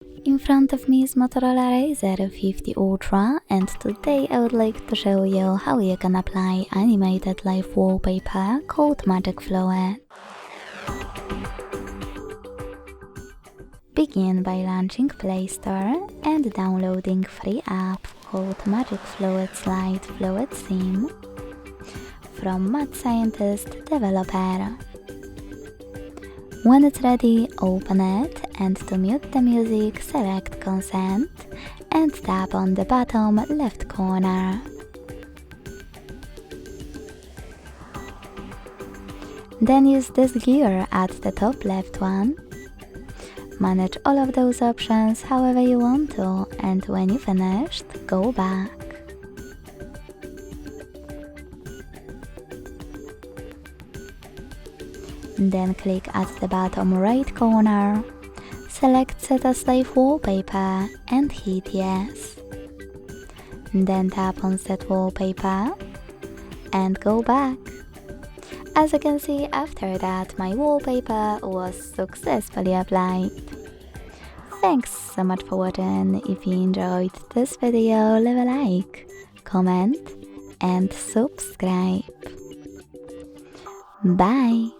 In front of me is Motorola Razr 50 Ultra, and today I would like to show you how you can apply animated live wallpaper called Magic Fluid. Begin by launching Play Store and downloading free app called Magic Fluid Slide Fluid Sim from Mad Scientist Developer. When it's ready, open it, and to mute the music, select Consent and tap on the bottom left corner. Then use this gear at the top left one. Manage all of those options however you want to, and when you finished, go back. Then click at the bottom right corner, select Set as Live Wallpaper and hit Yes. Then tap on Set Wallpaper and go back. As you can see, after that my wallpaper was successfully applied. Thanks so much for watching. If you enjoyed this video, leave a like, comment and subscribe. Bye!